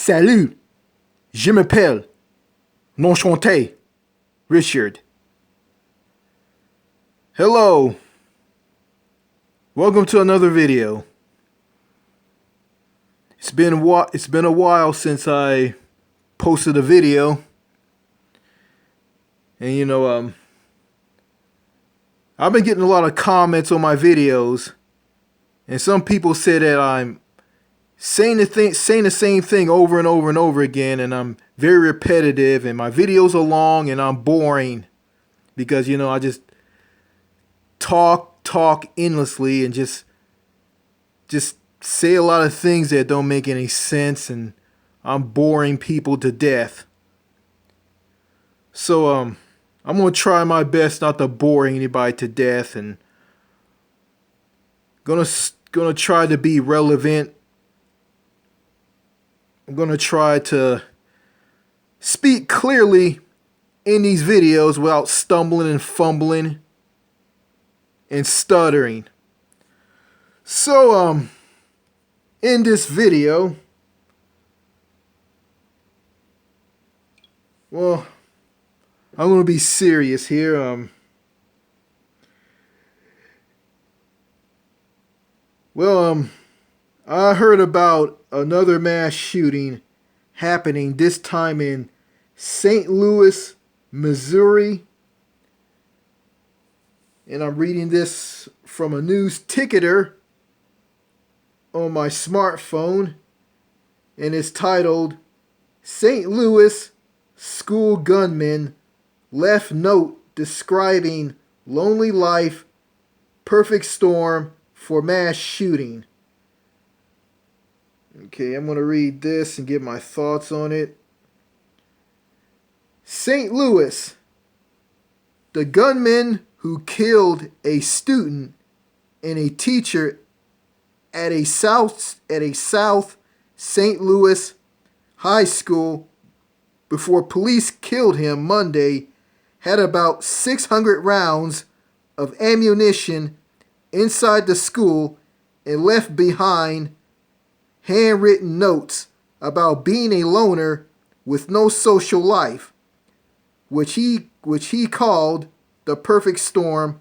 Salut, je m'appelle, enchanté, Richard. Hello, welcome to another video. It's been a while since I posted a video, and I've been getting a lot of comments on my videos, and some people say that I'm saying the same thing over and over and over again, and I'm very repetitive, and my videos are long, and I'm boring because I just talk endlessly and just say a lot of things that don't make any sense, and I'm boring people to death. So I'm gonna try my best not to bore anybody to death, and gonna try to be relevant. I'm gonna try to speak clearly in these videos without stumbling and fumbling and stuttering. So in this video, well, I'm gonna be serious here. I heard about another mass shooting happening, this time in St. Louis, Missouri. And I'm reading this from a news ticketer on my smartphone. And it's titled, St. Louis School Gunman Left Note Describing Lonely Life, Perfect Storm for Mass Shooting. Okay, I'm going to read this and give my thoughts on it. St. Louis. The gunman who killed a student and a teacher at a South St. Louis high school before police killed him Monday had about 600 rounds of ammunition inside the school and left behind handwritten notes about being a loner with no social life, which he called the perfect storm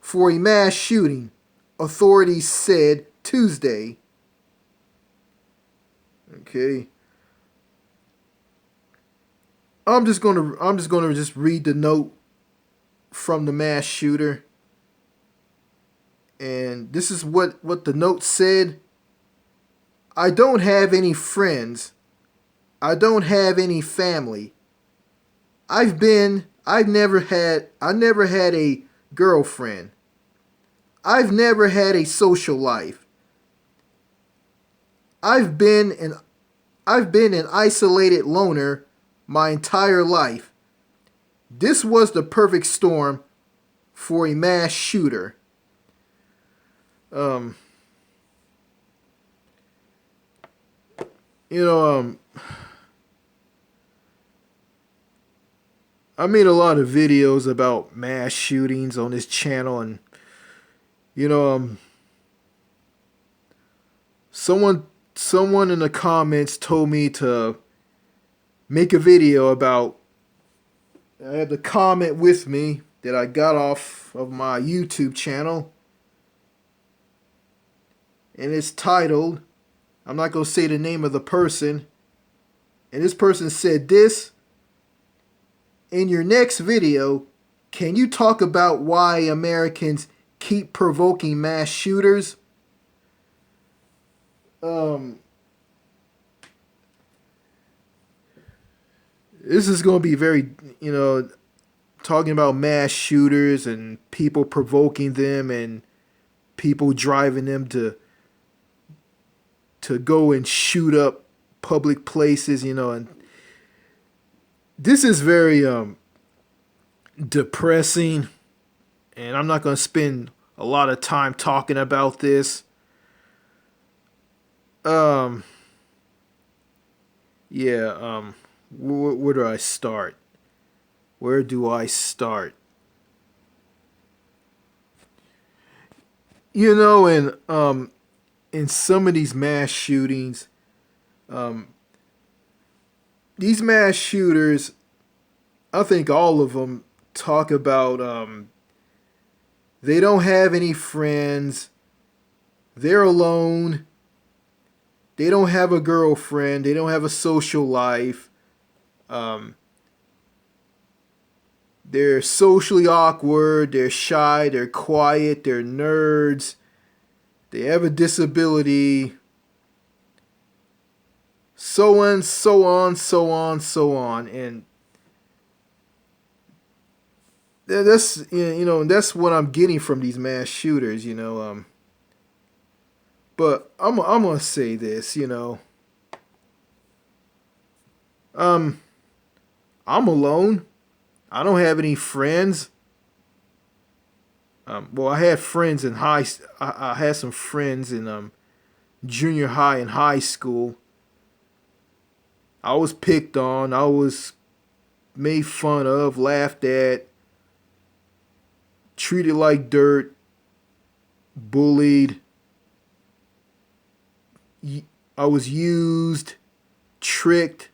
for a mass shooting, authorities said Tuesday. Okay. I'm just gonna read the note from the mass shooter. And this is what the note said. I don't have any friends. I don't have any family. I never had a girlfriend. I've never had a social life. I've been an isolated loner my entire life. This was the perfect storm for a mass shooter. I made a lot of videos about mass shootings on this channel, and someone in the comments told me to make a video about. I have the comment with me that I got off of my YouTube channel, and it's titled, I'm not going to say the name of the person, and this person said this: in your next video, can you talk about why Americans keep provoking mass shooters? This is going to be very, talking about mass shooters and people provoking them and people driving them to go and shoot up public places, and this is very depressing, and I'm not going to spend a lot of time talking about this. Where do I start? Where do I start? In some of these mass shootings, these mass shooters, I think all of them talk about they don't have any friends, they're alone, they don't have a girlfriend, they don't have a social life, um, they're socially awkward, they're shy, they're quiet, they're nerds, they have a disability, so on, so on, so on, so on, and that's that's what I'm getting from these mass shooters, But I'm gonna say this, um, I'm alone. I don't have any friends. Well, I had friends in I had some friends in junior high and high school. I was picked on. I was made fun of, laughed at, treated like dirt, bullied. I was used, tricked,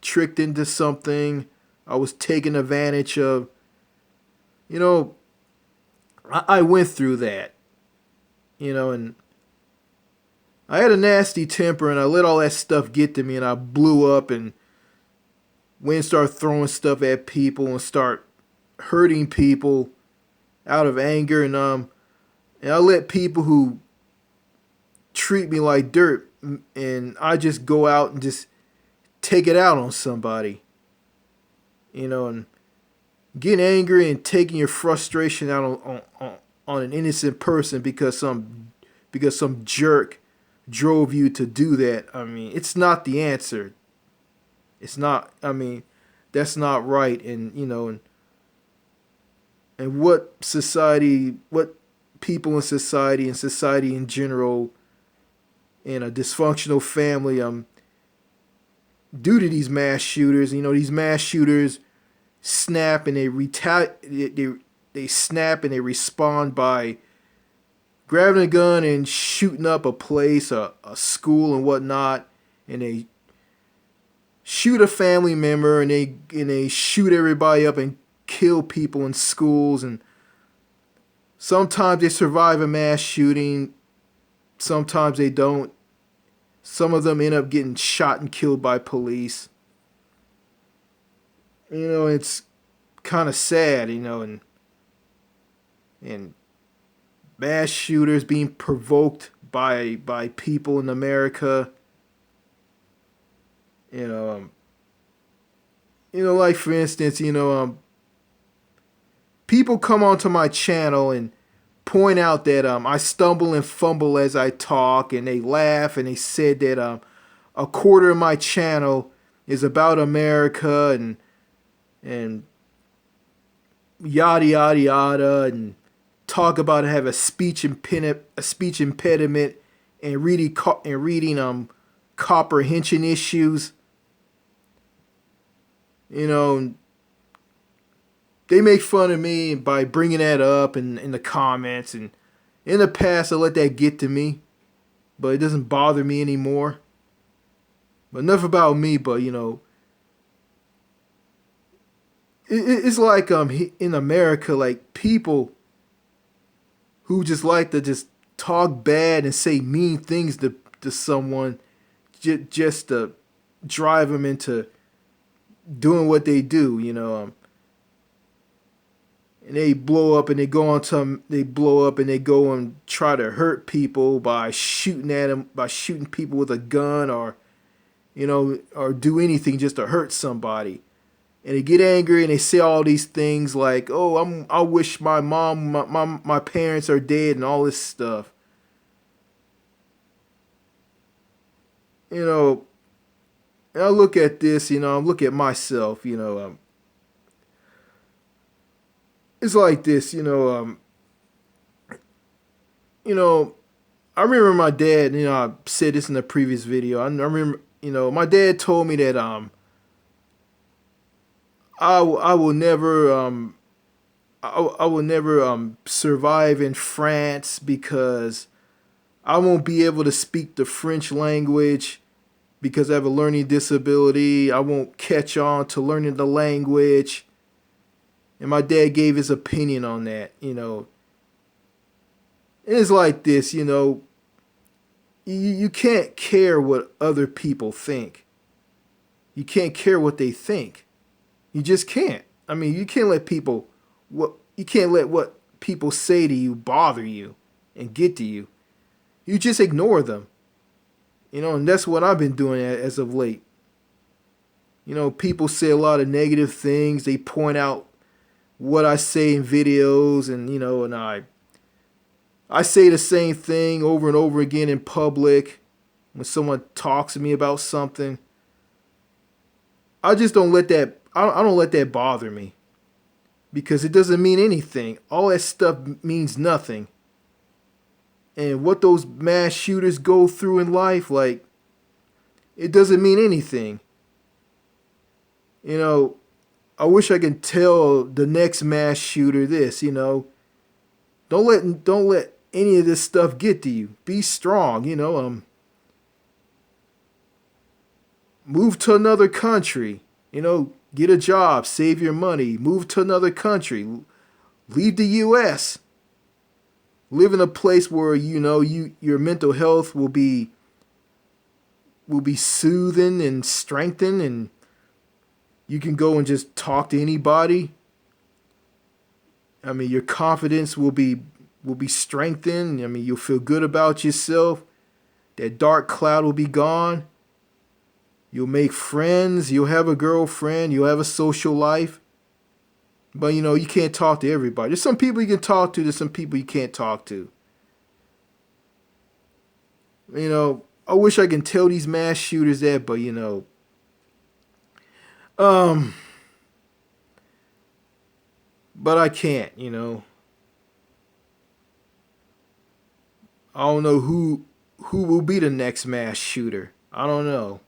tricked into something. I was taken advantage of. You know, I went through that. And I had a nasty temper, and I let all that stuff get to me, and I blew up and went and started throwing stuff at people and start hurting people out of anger, and I let people who treat me like dirt, and I just go out and just take it out on somebody, and getting angry and taking your frustration out on an innocent person because some jerk drove you to do that. I mean, it's not the answer. It's not. I mean, that's not right. And what people in society and society in general, in a dysfunctional family, due to these mass shooters. These mass shooters snap and they snap and they respond by grabbing a gun and shooting up a place, a school and whatnot, and they shoot a family member, and they shoot everybody up and kill people in schools. And sometimes they survive a mass shooting, sometimes they don't. Some of them end up getting shot and killed by police. It's kind of sad, and mass shooters being provoked by people in America. Like for instance, people come onto my channel and point out that I stumble and fumble as I talk, and they laugh and they said that a quarter of my channel is about America and yada yada yada, and talk about have a speech impediment and reading comprehension issues. They make fun of me by bringing that up in the comments, and in the past I let that get to me, but it doesn't bother me anymore. But enough about me. But it's like in America, like people who just like to just talk bad and say mean things to someone, just to drive them into doing what they do. And they blow up and they go and try to hurt people by shooting at them, by shooting people with a gun, or or do anything just to hurt somebody. And they get angry and they say all these things like, "Oh, I wish my parents are dead," and all this stuff. And I look at this, I look at myself, it's like this, I remember my dad, I said this in the previous video. I remember, my dad told me that I will never I will never survive in France because I won't be able to speak the French language, because I have a learning disability, I won't catch on to learning the language. And my dad gave his opinion on that, And it's like this, you can't care what other people think. You can't care what they think. You just can't. I mean, you can't let what people say to you bother you and get to you. You just ignore them. And that's what I've been doing as of late. People say a lot of negative things. They point out what I say in videos, and I say the same thing over and over again in public when someone talks to me about something. I just don't let that I don't let that bother me, because it doesn't mean anything. All that stuff means nothing. And what those mass shooters go through in life, like, it doesn't mean anything. I wish I could tell the next mass shooter this, don't let any of this stuff get to you. Be strong, move to another country, get a job, save your money, move to another country, leave the US. Live in a place where your mental health will be soothing and strengthened, and you can go and just talk to anybody. I mean, your confidence will be strengthened. I mean, you'll feel good about yourself. That dark cloud will be gone. You'll make friends. You'll have a girlfriend. You'll have a social life. But, you can't talk to everybody. There's some people you can talk to. There's some people you can't talk to. I wish I can tell these mass shooters that, but, but I can't, I don't know who will be the next mass shooter. I don't know.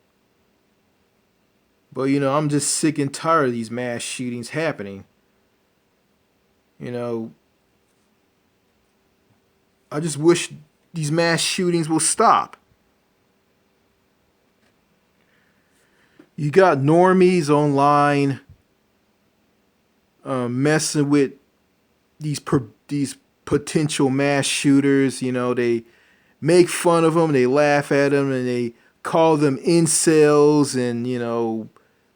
But, I'm just sick and tired of these mass shootings happening. I just wish these mass shootings will stop. You got normies online messing with these potential mass shooters. They make fun of them, they laugh at them, and they call them incels and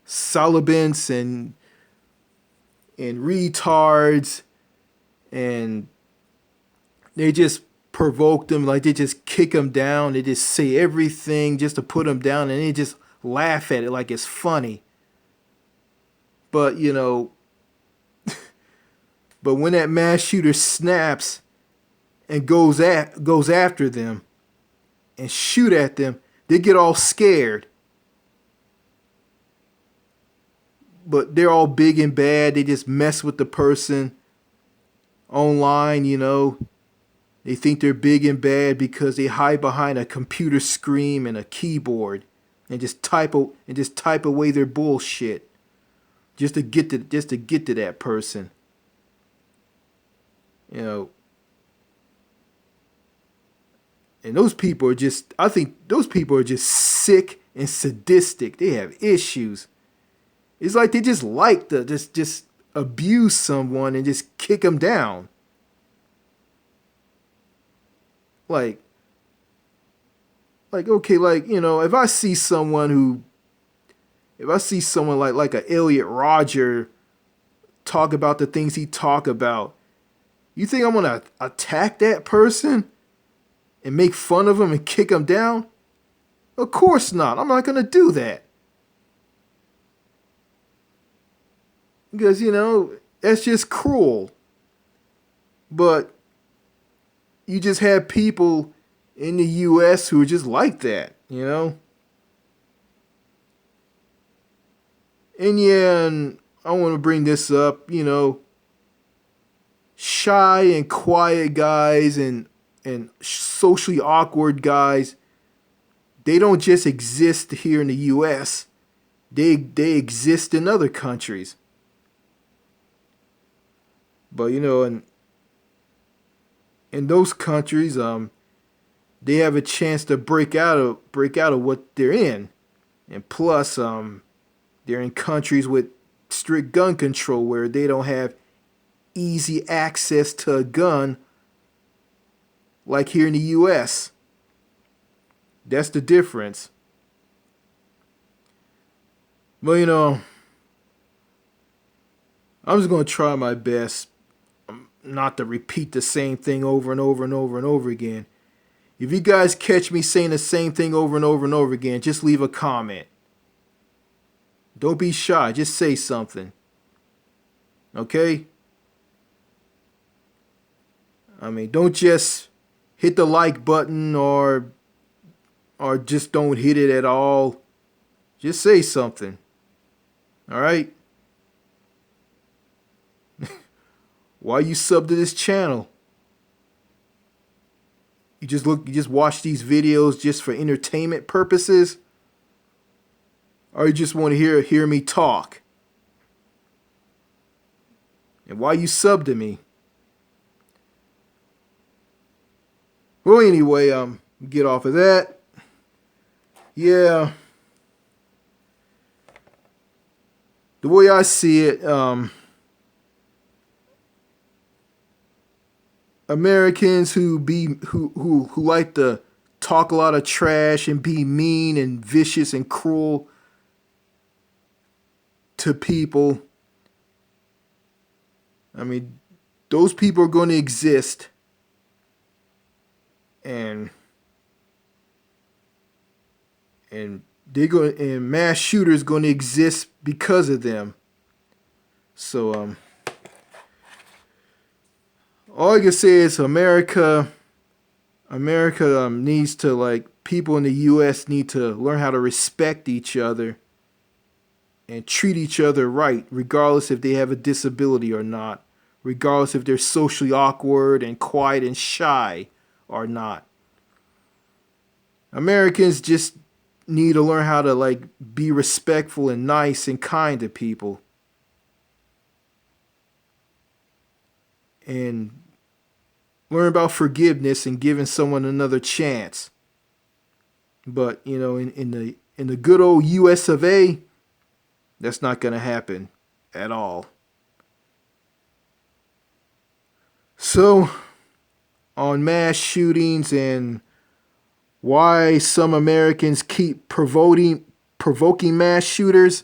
celibants and retards, and they just provoke them, like they just kick them down. They just say everything just to put them down, and they just laugh at it like it's funny. But but when that mass shooter snaps and goes after them and shoot at them, they get all scared. But they're all big and bad. They just mess with the person online, They think they're big and bad because they hide behind a computer screen and a keyboard and just type away their bullshit just to get to that person. And those people are just, I think those people are just sick and sadistic. They have issues. It's like they just like to just abuse someone and just kick them down. Like okay, if I see someone like a Elliot Rodger talk about the things he talk about, you think I'm gonna attack that person and make fun of him and kick him down? Of course not. I'm not gonna do that. Because, that's just cruel. But you just have people in the US who are just like that, And yeah, and I want to bring this up, shy and quiet guys and socially awkward guys, they don't just exist here in the US. They exist in other countries. But in those countries, they have a chance to break out of what they're in. And plus, they're in countries with strict gun control where they don't have easy access to a gun like here in the US. That's the difference. But I'm just going to try my best not to repeat the same thing over and over and over and over again. If you guys catch me saying the same thing over and over and over again, just leave a comment. Don't be shy. Just say something. Okay? I mean, don't just hit the like button or just don't hit it at all. Just say something. All right? Why you sub to this channel? You just watch these videos just for entertainment purposes? Or you just want to hear me talk? And why you sub to me? Well, anyway, get off of that. Yeah. The way I see it, Americans who like to talk a lot of trash and be mean and vicious and cruel to people. I mean, those people are going to exist, and mass shooters going to exist because of them. So all I can say is America needs to, like, people in the U.S. need to learn how to respect each other and treat each other right, regardless if they have a disability or not, regardless if they're socially awkward and quiet and shy or not. Americans just need to learn how to, like, be respectful and nice and kind to people. And learn about forgiveness and giving someone another chance. But, in the good old US of A, that's not going to happen at all. So, on mass shootings and why some Americans keep provoking mass shooters,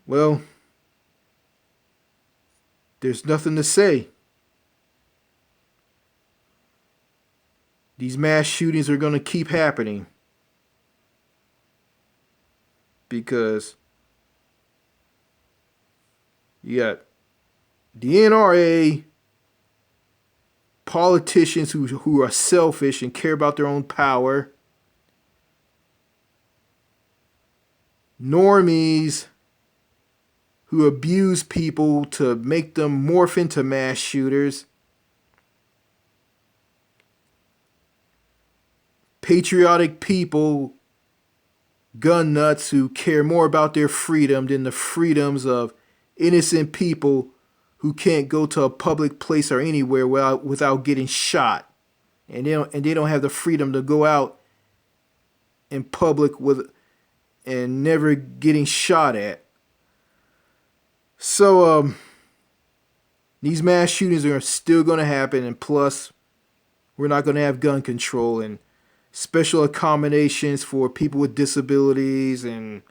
well, there's nothing to say. These mass shootings are going to keep happening because you got the NRA, politicians who are selfish and care about their own power, normies who abuse people to make them morph into mass shooters, patriotic people, gun nuts who care more about their freedom than the freedoms of innocent people who can't go to a public place or anywhere without getting shot, and they don't have the freedom to go out in public and never getting shot at. So these mass shootings are still going to happen, and plus we're not going to have gun control and special accommodations for people with disabilities and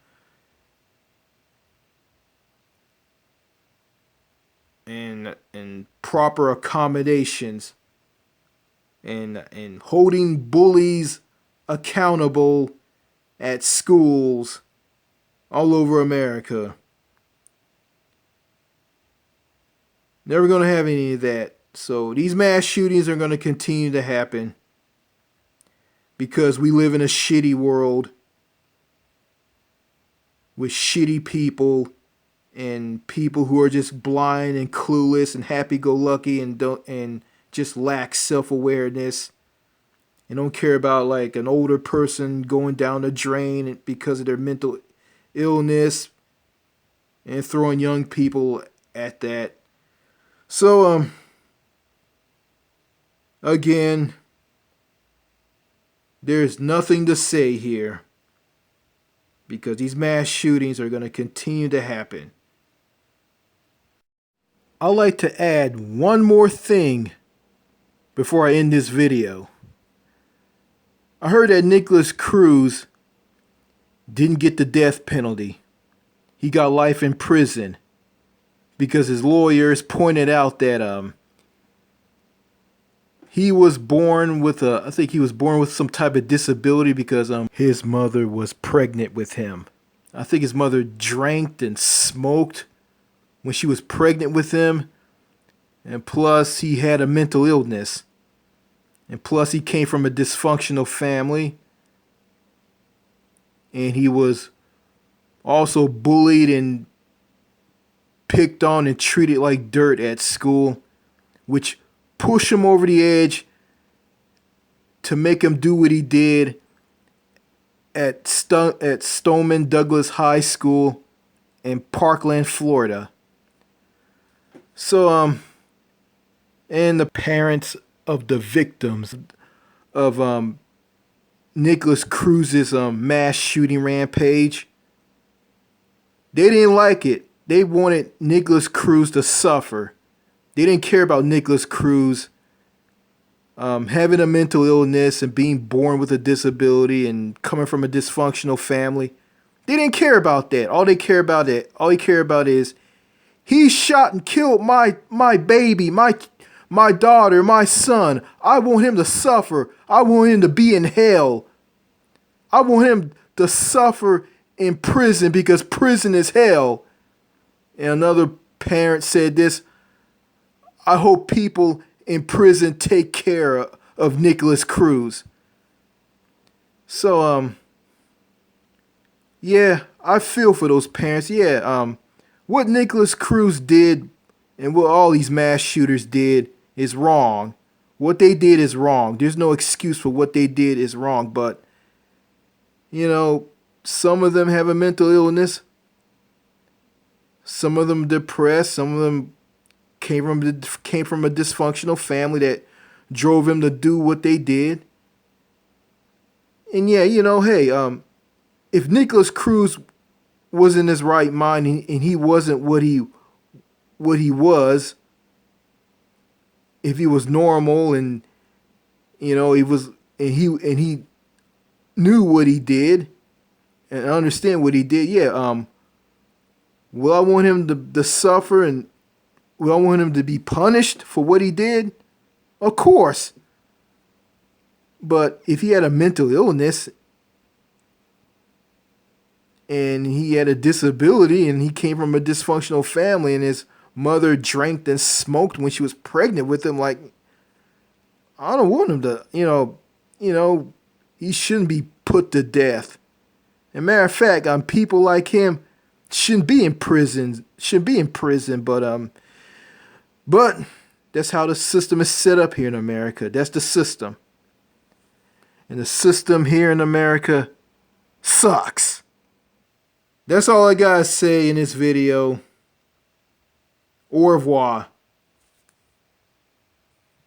proper accommodations and holding bullies accountable at schools all over America. Never going to have any of that. So these mass shootings are going to continue to happen because we live in a shitty world with shitty people and people who are just blind and clueless and happy-go-lucky and just lack self-awareness and don't care about, like, an older person going down the drain because of their mental illness and throwing young people at that. So, again, There's nothing to say here because these mass shootings are going to continue to happen. I'd like to add one more thing before I end this video. I heard that Nicholas Cruz didn't get the death penalty. He got life in prison because his lawyers pointed out that he was born with I think he was born with some type of disability because his mother was pregnant with him. I think his mother drank and smoked when she was pregnant with him, and plus he had a mental illness, and plus he came from a dysfunctional family, and he was also bullied and picked on and treated like dirt at school, which pushed him over the edge to make him do what he did at Stoneman Douglas High School in Parkland, Florida. So, and the parents of the victims of Nicholas Cruz's mass shooting rampage, they didn't like it. They wanted Nicholas Cruz to suffer. They didn't care about Nicholas Cruz having a mental illness and being born with a disability and coming from a dysfunctional family. They didn't care about that. All he cared about is he shot and killed my baby, my daughter, my son. I want him to suffer. I want him to be in hell. I want him to suffer in prison because prison is hell. And another parent said this: I hope people in prison take care of Nicholas Cruz. So, yeah, I feel for those parents. Yeah, what Nicholas Cruz did and what all these mass shooters did is wrong. What they did is wrong. There's no excuse for what they did is wrong. But, you know, some of them have a mental illness. Some of them depressed. Some of them came from a dysfunctional family that drove him to do what they did. And yeah, you know, hey, if Nicholas Cruz was in his right mind and he wasn't what he was, if he was normal and you know he knew what he did and understand what he did, yeah, will I want him to suffer and will I want him to be punished for what he did? Of course. But if he had a mental illness and he had a disability and he came from a dysfunctional family and his mother drank and smoked when she was pregnant with him, like, I don't want him to, you know, he shouldn't be put to death. As a matter of fact, people like him shouldn't be in prison. But that's how the system is set up here in America. That's the system. And the system here in America sucks. That's all I gotta say in this video. Au revoir.